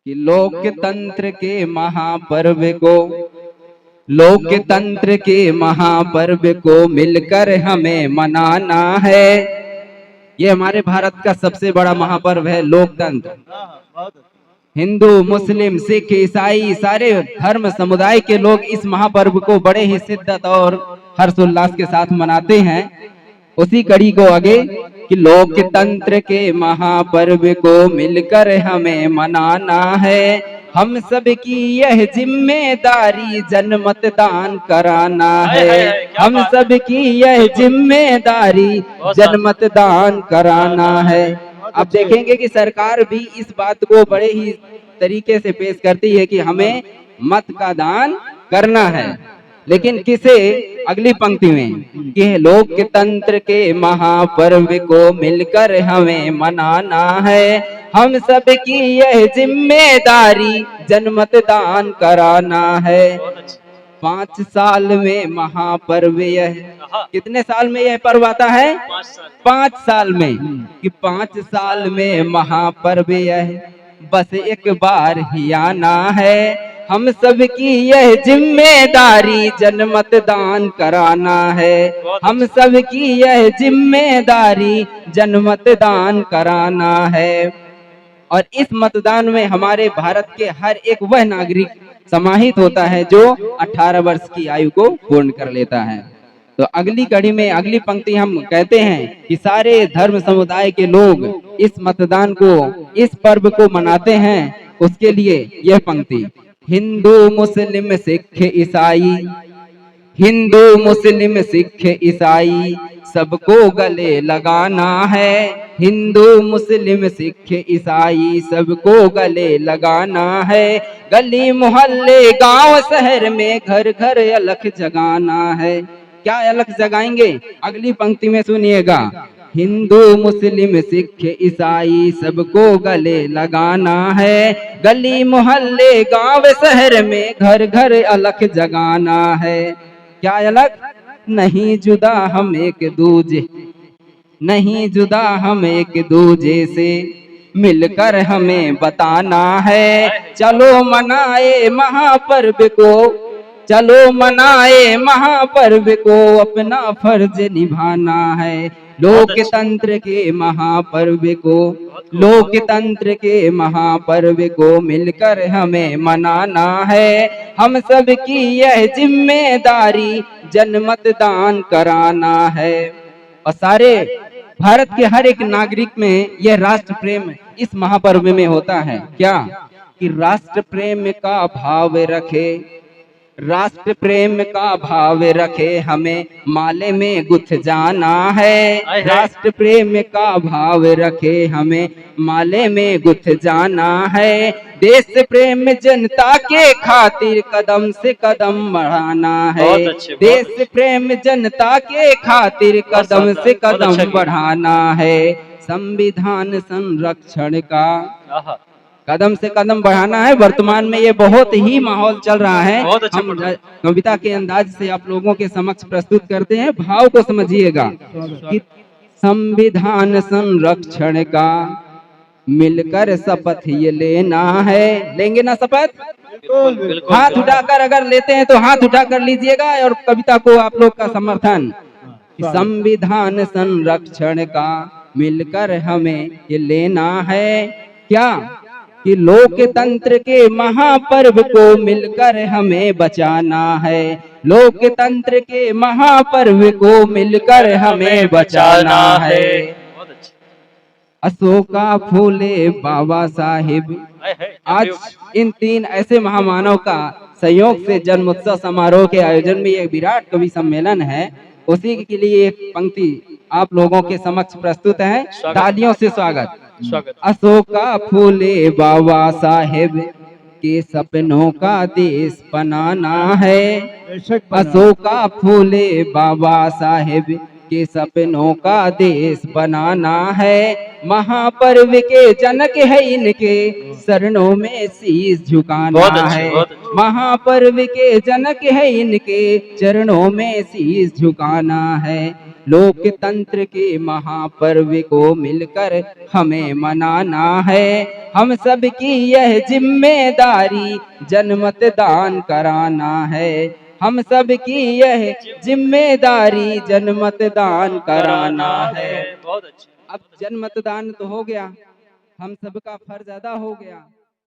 कि लोकतंत्र के महापर्व को, लोकतंत्र के महापर्व को मिलकर हमें मनाना है। ये हमारे भारत का सबसे बड़ा महापर्व है लोकतंत्र। हिंदू, मुस्लिम, सिख, ईसाई सारे धर्म समुदाय के लोग इस महापर्व को बड़े ही शिद्दत और हर्षोल्लास के साथ मनाते हैं। उसी कड़ी को आगे कि लोकतंत्र के महापर्व को मिलकर हमें मनाना है। हम सब की यह जिम्मेदारी जनमतदान कराना है। हम सब की यह जिम्मेदारी जनमतदान कराना है। अब देखेंगे कि सरकार भी इस बात को बड़े ही तरीके से पेश करती है कि हमें मत का दान करना है, लेकिन किसे? अगली पंक्ति में कि लोकतंत्र के महापर्व को मिलकर हमें मनाना है। हम सब की यह जिम्मेदारी जनमतदान कराना है। 5 साल में महापर्व यह, कितने साल में यह पर्व आता है? 5 साल में। कि 5 साल में महापर्व यह बस एक बार ही आना है। हम सब की यह जिम्मेदारी जनमतदान कराना है। हम सब की यह जिम्मेदारी जनमतदान कराना है। और इस मतदान में हमारे भारत के हर एक वह नागरिक समाहित होता है जो 18 वर्ष की आयु को पूर्ण कर लेता है। तो अगली कड़ी में अगली पंक्ति हम कहते हैं कि सारे धर्म समुदाय के लोग इस मतदान को, इस पर्व को मनाते हैं। उसके लिए यह पंक्ति, हिंदू, मुस्लिम, सिख, ईसाई, हिंदू, मुस्लिम, सिख, ईसाई सबको गले लगाना है। हिंदू, मुस्लिम, सिख, ईसाई सबको गले लगाना है। गली मोहल्ले गांव शहर में घर घर अलख जगाना है। क्या अलख जगाएंगे? अगली पंक्ति में सुनिएगा, हिंदू, मुस्लिम, सिख, ईसाई सबको गले लगाना है। गली मोहल्ले गांव शहर में घर घर अलख जगाना है। क्या अलख? नहीं जुदा हम एक दूजे, नहीं जुदा हम एक दूजे से मिलकर हमें बताना है। चलो मनाए महापर्व को, चलो मनाए महापर्व को, अपना फर्ज निभाना है। लोकतंत्र के महापर्व को, लोकतंत्र के महापर्व को मिलकर हमें मनाना है। हम सब की यह जिम्मेदारी जनमतदान कराना है। और सारे भारत के हर एक नागरिक में यह राष्ट्र प्रेम इस महापर्व में होता है। क्या? कि राष्ट्र प्रेम का भाव रखे, राष्ट्र प्रेम का भाव रखे, हमें माले में गुथ जाना है। राष्ट्र प्रेम का भाव रखे, हमें माले में गुथ जाना है। देश प्रेम जनता के खातिर कदम से कदम बढ़ाना है। देश प्रेम जनता के खातिर कदम से कदम बढ़ाना है। संविधान संरक्षण का कदम से कदम बढ़ाना है। वर्तमान में ये बहुत ही माहौल चल रहा है। हम कविता के अंदाज से आप लोगों के समक्ष प्रस्तुत करते हैं। भाव को समझिएगा कि संविधान संरक्षण का मिलकर शपथ ये लेना है। लेंगे ना शपथ? हाथ उठाकर अगर लेते हैं तो हाथ उठाकर लीजिएगा और कविता को आप लोग का समर्थन। संविधान संरक्षण का मिलकर हमें ये लेना है। क्या? कि लोकतंत्र के महापर्व को मिलकर हमें बचाना है। लोकतंत्र के महापर्व को मिलकर हमें बचाना है। अशोका फूले बाबा साहिब, आज इन 3 ऐसे महामानव का संयोग से जन्मोत्सव समारोह के आयोजन में एक विराट कवि सम्मेलन है। उसी के लिए एक पंक्ति आप लोगों के समक्ष प्रस्तुत है। तालियों से स्वागत। अशोका फूले बाबा साहेब के सपनों का देश बनाना है। अशोका फूले बाबा साहेब के सपनों का देश बनाना है। महापर्व के जनक है इनके शरणों में शीश झुकाना है। महापर्व के जनक है इनके चरणों में शीश झुकाना है। लोकतंत्र के महापर्व को मिलकर हमें मनाना है। हम सब की यह जिम्मेदारी जनमतदान कराना है। हम सब की यह जिम्मेदारी जनमतदान कराना है। बहुत अच्छा। अब जनमतदान तो हो गया, हम सबका फर्ज अदा हो गया।